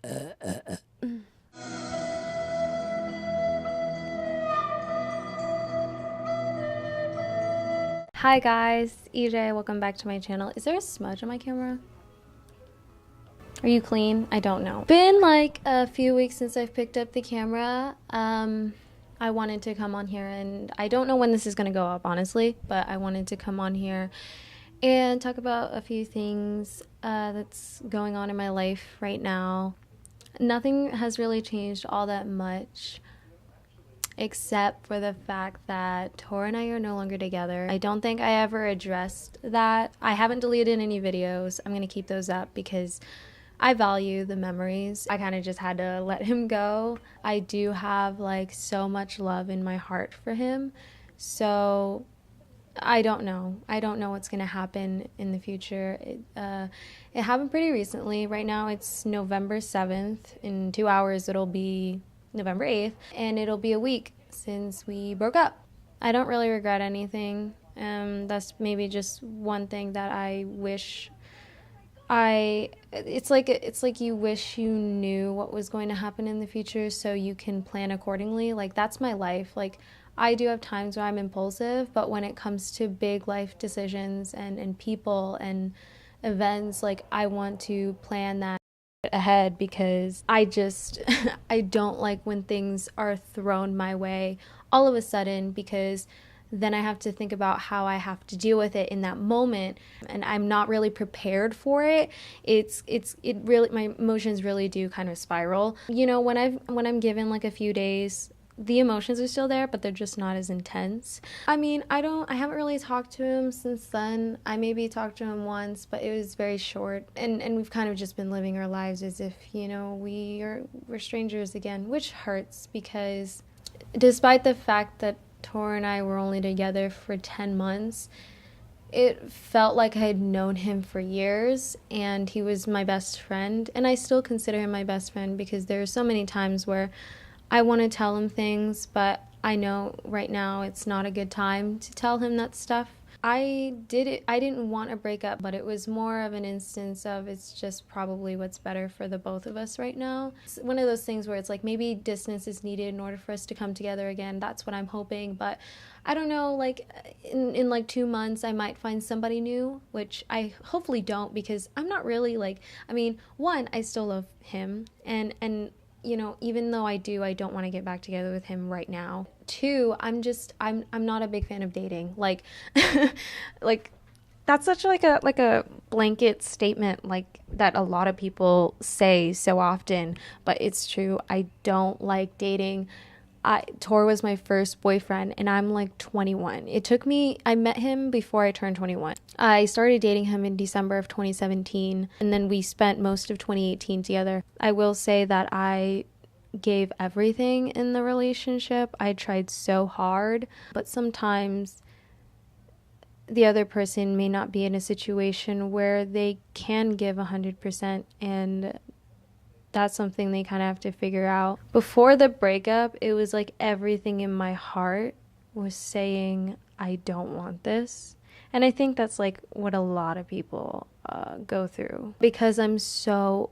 Hi guys, EJ, welcome back to my channel. Is there a smudge on my camera? Are you clean? I don't know. Been like a few weeks since I've picked up the camera. I wanted to come on here, and I don't know when this is gonna go up, honestly, but I wanted to come on here and talk about a few things that's going on in my life right now. Nothing has really changed all that much, except for the fact that Tor and I are no longer together. I don't think I ever addressed that. I haven't deleted any videos. I'm gonna keep those up because I value the memories. I kind of just had to let him go. I do have like so much love in my heart for him. So I don't know. I don't know what's gonna happen in the future. It happened pretty recently. Right now it's November 7th. In 2 hours it'll be November 8th, and it'll be a week since we broke up. I don't really regret anything. That's maybe just one thing that I wish it's like you wish you knew what was going to happen in the future so you can plan accordingly. Like, that's my life. Like, I do have times where I'm impulsive, but when it comes to big life decisions and people and events, like, I want to plan that ahead because I just I don't like when things are thrown my way all of a sudden, because then I have to think about how I have to deal with it in that moment, and I'm not really prepared for it. It really, my emotions really do kind of spiral. You know, when I'm given like a few days, the emotions are still there, but they're just not as intense. I mean, I haven't really talked to him since then. I maybe talked to him once, but it was very short, and we've kind of just been living our lives as if, you know, we're strangers again, which hurts because despite the fact that Tor and I were only together for 10 months, it felt like I had known him for years, and he was my best friend, and I still consider him my best friend because there are so many times where I want to tell him things, but I know right now it's not a good time to tell him that stuff. I didn't want a breakup, but it was more of an instance of it's just probably what's better for the both of us right now. It's one of those things where it's like maybe distance is needed in order for us to come together again. That's what I'm hoping, but I don't know, like in like 2 months I might find somebody new, which I hopefully don't, because I'm not really like, I mean, one, I still love him, and you know, even though I don't want to get back together with him right now. Two, I'm not a big fan of dating. Like, like that's such like a blanket statement, like that a lot of people say so often, but it's true. I don't like dating. Tor was my first boyfriend, and I'm like 21. I met him before I turned 21. I started dating him in December of 2017, and then we spent most of 2018 together. I will say that I gave everything in the relationship. I tried so hard, but sometimes the other person may not be in a situation where they can give 100%, and that's something they kind of have to figure out. Before the breakup, it was like everything in my heart was saying, I don't want this. And I think that's like what a lot of people go through, because I'm so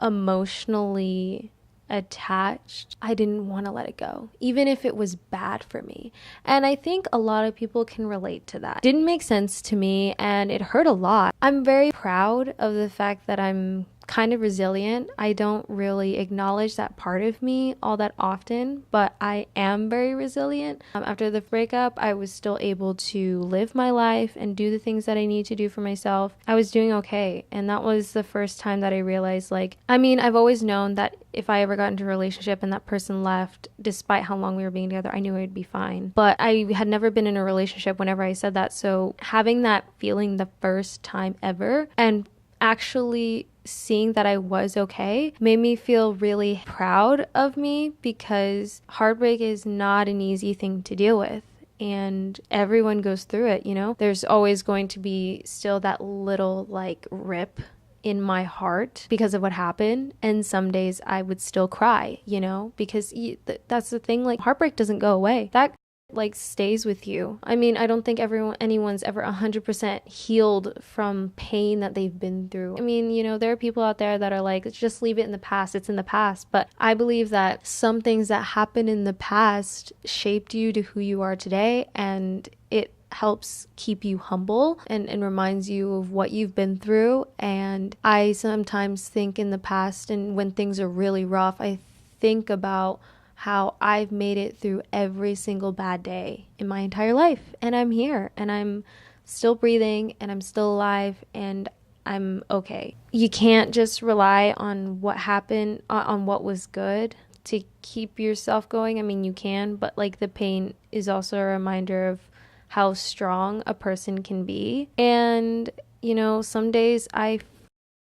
emotionally attached. I didn't want to let it go, even if it was bad for me. And I think a lot of people can relate to that. It didn't make sense to me, and it hurt a lot. I'm very proud of the fact that I'm kind of resilient. I don't really acknowledge that part of me all that often, but I am very resilient. After the breakup, I was still able to live my life and do the things that I need to do for myself. I was doing okay, and that was the first time that I realized, like, I mean, I've always known that if I ever got into a relationship and that person left, despite how long we were being together, I knew I'd be fine. But I had never been in a relationship whenever I said that, so having that feeling the first time ever and actually seeing that I was okay made me feel really proud of me, because heartbreak is not an easy thing to deal with, and everyone goes through it, you know. There's always going to be still that little like rip in my heart because of what happened, and some days I would still cry, you know, because that's the thing, like, heartbreak doesn't go away. That like stays with you. I mean, I don't think anyone's ever 100% healed from pain that they've been through. I mean, you know, there are people out there that are like, just leave it in the past. It's in the past. But I believe that some things that happened in the past shaped you to who you are today, and it helps keep you humble and reminds you of what you've been through. And I sometimes think in the past, and when things are really rough, I think about how I've made it through every single bad day in my entire life. And I'm here, and I'm still breathing, and I'm still alive, and I'm okay. You can't just rely on what happened, on what was good to keep yourself going. I mean, you can, but like the pain is also a reminder of how strong a person can be. And, you know, some days I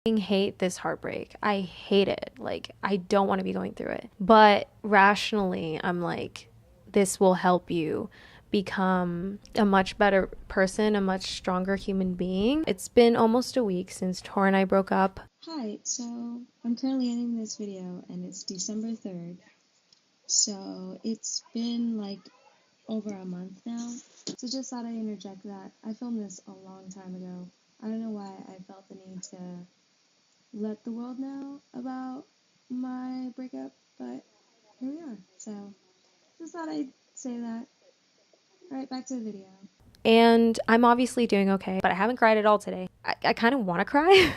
hate this heartbreak. I hate it. Like, I don't want to be going through it. But rationally, I'm like, this will help you become a much better person, a much stronger human being. It's been almost a week since Tor and I broke up. Hi, so I'm currently editing this video and it's December 3rd. So it's been like over a month now. So just thought I'd interject that. I filmed this a long time ago. I don't know why I felt the need to let the world know about my breakup, but here we are. So just thought I'd say that. Alright, back to the video. And I'm obviously doing okay, but I haven't cried at all today. I kind of want to cry,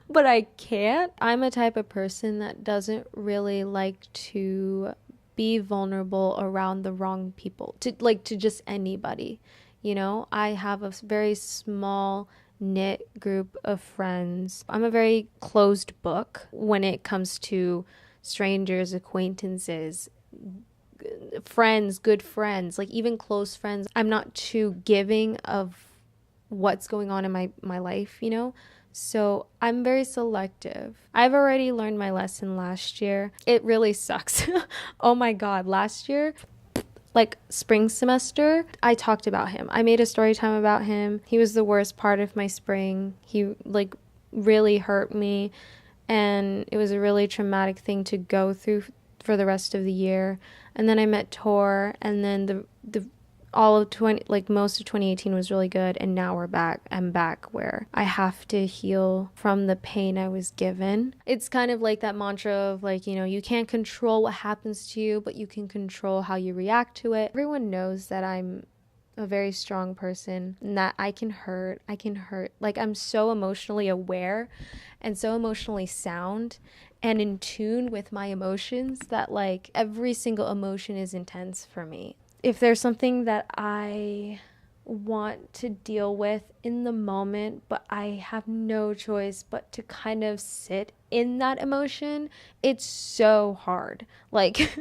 but I can't. I'm a type of person that doesn't really like to be vulnerable around the wrong people, to just anybody. You know, I have a very small knit group of friends. I'm a very closed book when it comes to strangers, acquaintances, friends, good friends, like even close friends. I'm not too giving of what's going on in my life, you know? So I'm very selective. I've already learned my lesson last year. It really sucks. Oh my God, last year, like spring semester, I talked about him. I made a story time about him. He was the worst part of my spring. He like really hurt me, and it was a really traumatic thing to go through for the rest of the year. And then I met Tor, and then the all of most of 2018 was really good, and now I'm back where I have to heal from the pain I was given. It's kind of like that mantra of like, you know, you can't control what happens to you, but you can control how you react to it. Everyone knows that I'm a very strong person and that I can hurt. Like, I'm so emotionally aware and so emotionally sound and in tune with my emotions that like every single emotion is intense for me. If there's something that I want to deal with in the moment, but I have no choice but to kind of sit in that emotion, it's so hard. Like,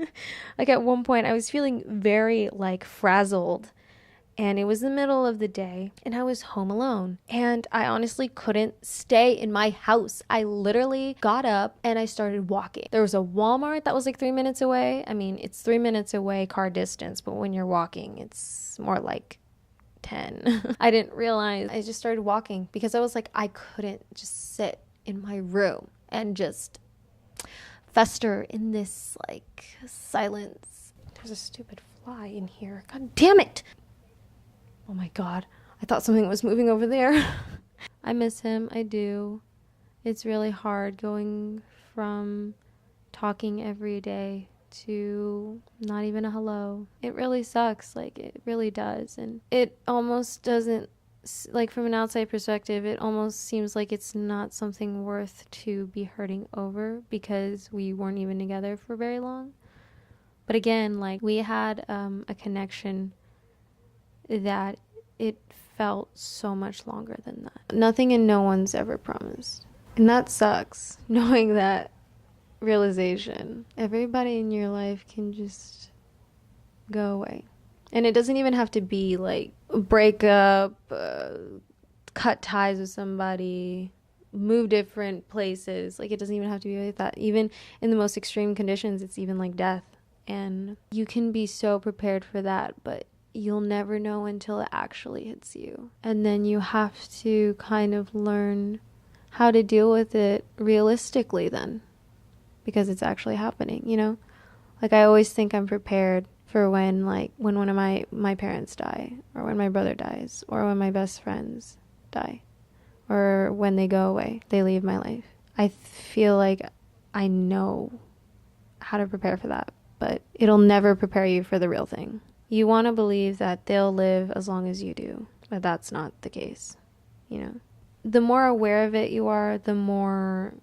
like at one point I was feeling very like frazzled, and it was the middle of the day and I was home alone, and I honestly couldn't stay in my house. I literally got up and I started walking. There was a Walmart that was like 3 minutes away. I mean, it's 3 minutes away car distance, but when you're walking, it's more like 10. I didn't realize. I just started walking because I was like, I couldn't just sit in my room and just fester in this like silence. There's a stupid fly in here. God damn it. Oh my God, I thought something was moving over there. I miss him, I do. It's really hard going from talking every day to not even a hello. It really sucks, like it really does. And it almost doesn't, like from an outside perspective, it almost seems like it's not something worth to be hurting over because we weren't even together for very long. But again, like we had a connection that it felt so much longer than that. Nothing and no one's ever promised. And that sucks, knowing that realization. Everybody in your life can just go away. And it doesn't even have to be like break up, cut ties with somebody, move different places. Like it doesn't even have to be like that. Even in the most extreme conditions, it's even like death. And you can be so prepared for that, but you'll never know until it actually hits you. And then you have to kind of learn how to deal with it realistically then, because it's actually happening, you know? Like I always think I'm prepared for when one of my parents die, or when my brother dies, or when my best friends die, or when they go away, they leave my life. I feel like I know how to prepare for that, but it'll never prepare you for the real thing. You want to believe that they'll live as long as you do, but that's not the case, you know. The more aware of it you are, the more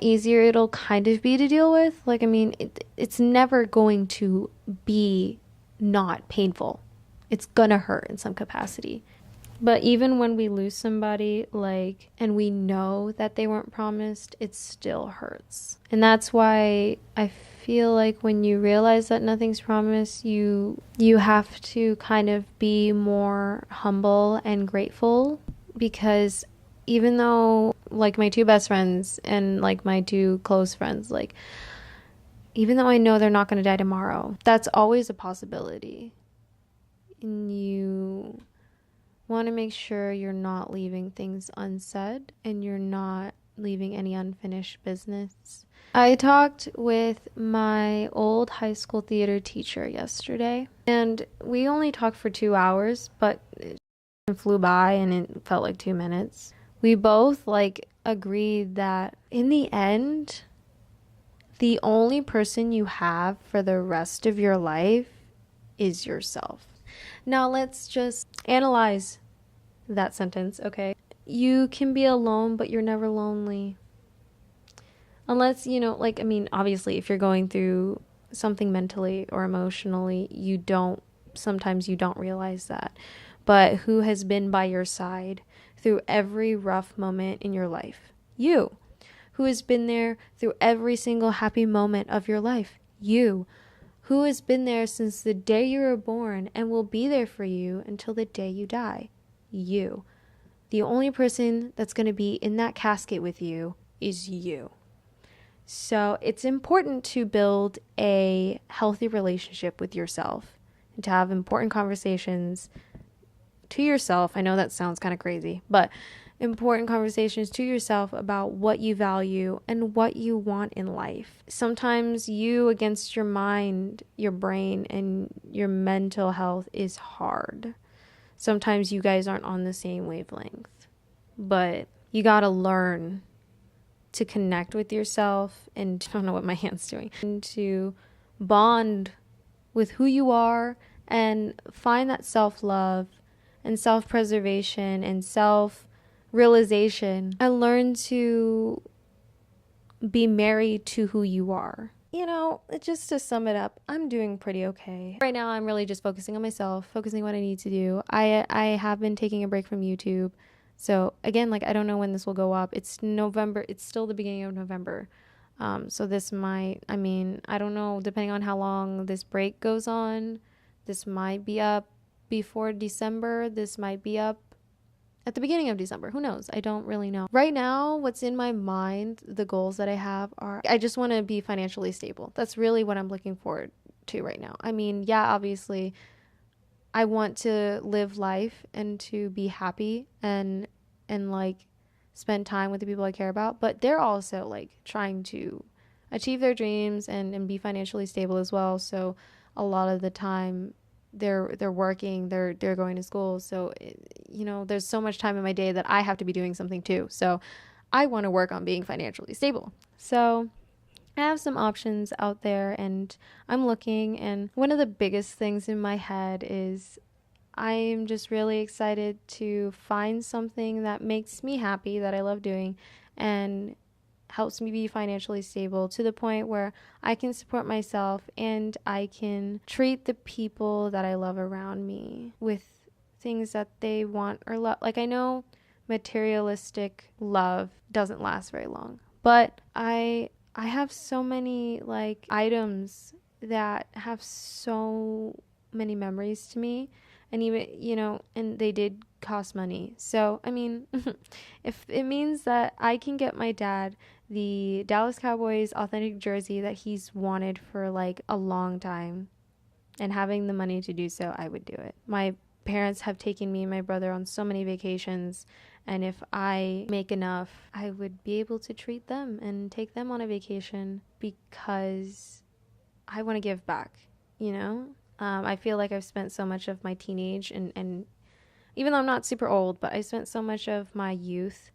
easier it'll kind of be to deal with. It's never going to be not painful. It's gonna hurt in some capacity. But even when we lose somebody, and we know that they weren't promised, it still hurts. And that's why I feel like when you realize that nothing's promised, you have to kind of be more humble and grateful, because even though, my two best friends and, my two close friends, even though I know they're not going to die tomorrow, that's always a possibility. And you want to make sure you're not leaving things unsaid and you're not leaving any unfinished business. I talked with my old high school theater teacher yesterday, and we only talked for 2 hours, but it flew by and it felt like 2 minutes. We both agreed that in the end, the only person you have for the rest of your life is yourself. Now let's just analyze that sentence, okay? You can be alone, but you're never lonely. Unless, obviously if you're going through something mentally or emotionally, sometimes you don't realize that. But who has been by your side through every rough moment in your life? You. Who has been there through every single happy moment of your life? You. Who has been there since the day you were born and will be there for you until the day you die? You. The only person that's going to be in that casket with you is you. So it's important to build a healthy relationship with yourself and to have important conversations to yourself. I know that sounds kind of crazy, but important conversations to yourself about what you value and what you want in life. Sometimes you against your mind, your brain, and your mental health is hard. Sometimes you guys aren't on the same wavelength, but you gotta learn to connect with yourself, and I don't know what my hand's doing, and to bond with who you are and find that self-love and self-preservation and self-realization, and learn to be married to who you are. Just to sum it up, I'm doing pretty okay. Right now, I'm really just focusing on myself, focusing on what I need to do. I have been taking a break from YouTube. So again, I don't know when this will go up. It's November. It's still the beginning of November. So this might, I don't know, depending on how long this break goes on, this might be up before December. This might be up at the beginning of December. Who knows? I don't really know. Right now, what's in my mind, the goals that I have are, I just want to be financially stable. That's really what I'm looking forward to right now. Obviously, I want to live life and to be happy and spend time with the people I care about, but they're also trying to achieve their dreams and be financially stable as well. So a lot of the time they're working, they're going to school. So, there's so much time in my day that I have to be doing something too. So I want to work on being financially stable. So I have some options out there and I'm looking, and one of the biggest things in my head is I'm just really excited to find something that makes me happy, that I love doing, and helps me be financially stable to the point where I can support myself and I can treat the people that I love around me with things that they want or love. I know materialistic love doesn't last very long, but I have so many items that have so many memories to me, and even and they did cost money. So if it means that I can get my dad the Dallas Cowboys authentic jersey that he's wanted for a long time, and having the money to do so, I would do it. My parents have taken me and my brother on so many vacations, and if I make enough, I would be able to treat them and take them on a vacation, because I want to give back. you know? I feel like I've spent so much of my teenage and even though I'm not super old, but I spent so much of my youth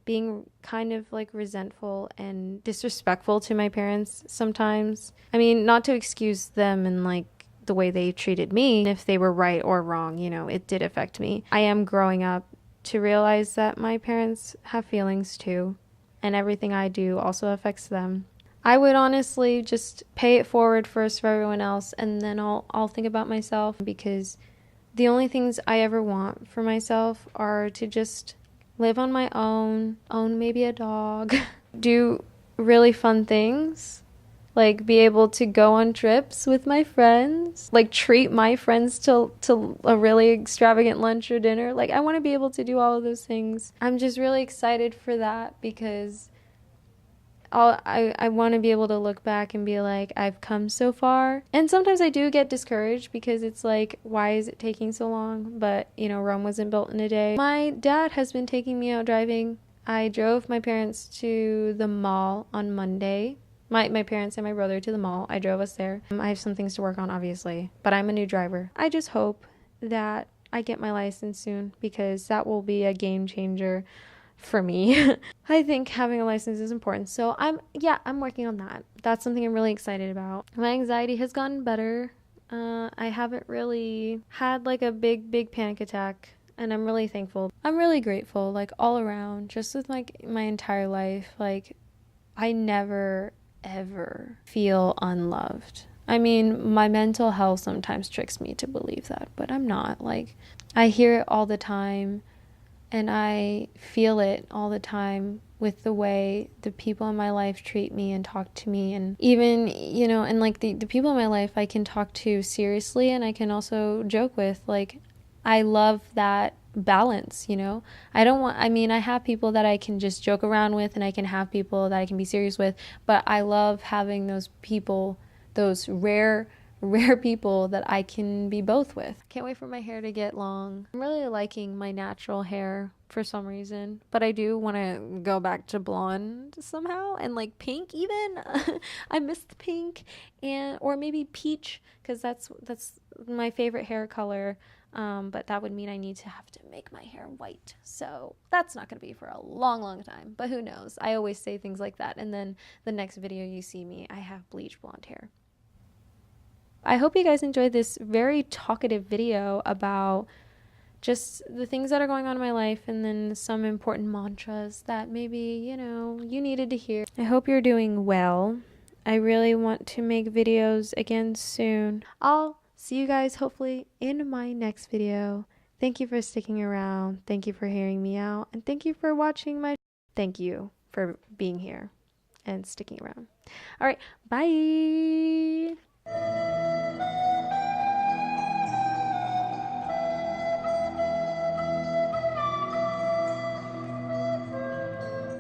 being kind of like resentful and disrespectful to my parents sometimes. I mean, not to excuse them and like the way they treated me, if they were right or wrong, you know, it did affect me. I am growing up to realize that my parents have feelings too, and everything I do also affects them. I would honestly just pay it forward first for everyone else, and then I'll think about myself, because the only things I ever want for myself are to just live on my own maybe a dog, do really fun things, like be able to go on trips with my friends, like treat my friends to a really extravagant lunch or dinner. Like I want to be able to do all of those things. I'm just really excited for that, because I want to be able to look back and be like, I've come so far. And sometimes I do get discouraged, because it's like, why is it taking so long? But, you know, Rome wasn't built in a day. My dad has been taking me out driving. I drove my parents to the mall on Monday. My parents and my brother to the mall. I drove us there. I have some things to work on, obviously, but I'm a new driver. I just hope that I get my license soon, because that will be a game changer for me. I think having a license is important. So I'm working on that. That's something I'm really excited about. My anxiety has gotten better. I haven't really had like a big panic attack, and I'm really thankful. I'm really grateful, like all around, just with like my entire life. Like I never ever feel unloved. I mean, my mental health sometimes tricks me to believe that, but I'm not. Like I hear it all the time. And I feel it all the time with the way the people in my life treat me and talk to me. And even, you know, and like the people in my life I can talk to seriously, and I can also joke with. Like, I love that balance, you know? I mean, I have people that I can just joke around with, and I can have people that I can be serious with. But I love having those people, those rare people that I can be both with. Can't wait for my hair to get long. I'm really liking my natural hair for some reason, but I do want to go back to blonde somehow, and like pink even. I miss the pink, and or maybe peach, because that's my favorite hair color. But that would mean I need to have to make my hair white, so that's not going to be for a long time, but who knows. I always say things like that, and then the next video you see me, I have bleach blonde hair. I hope you guys enjoyed this very talkative video about just the things that are going on in my life, and then some important mantras that maybe, you know, you needed to hear. I hope you're doing well. I really want to make videos again soon. I'll see you guys hopefully in my next video. Thank you for sticking around. Thank you for hearing me out. And thank you for watching my... Thank you for being here and sticking around. All right, bye.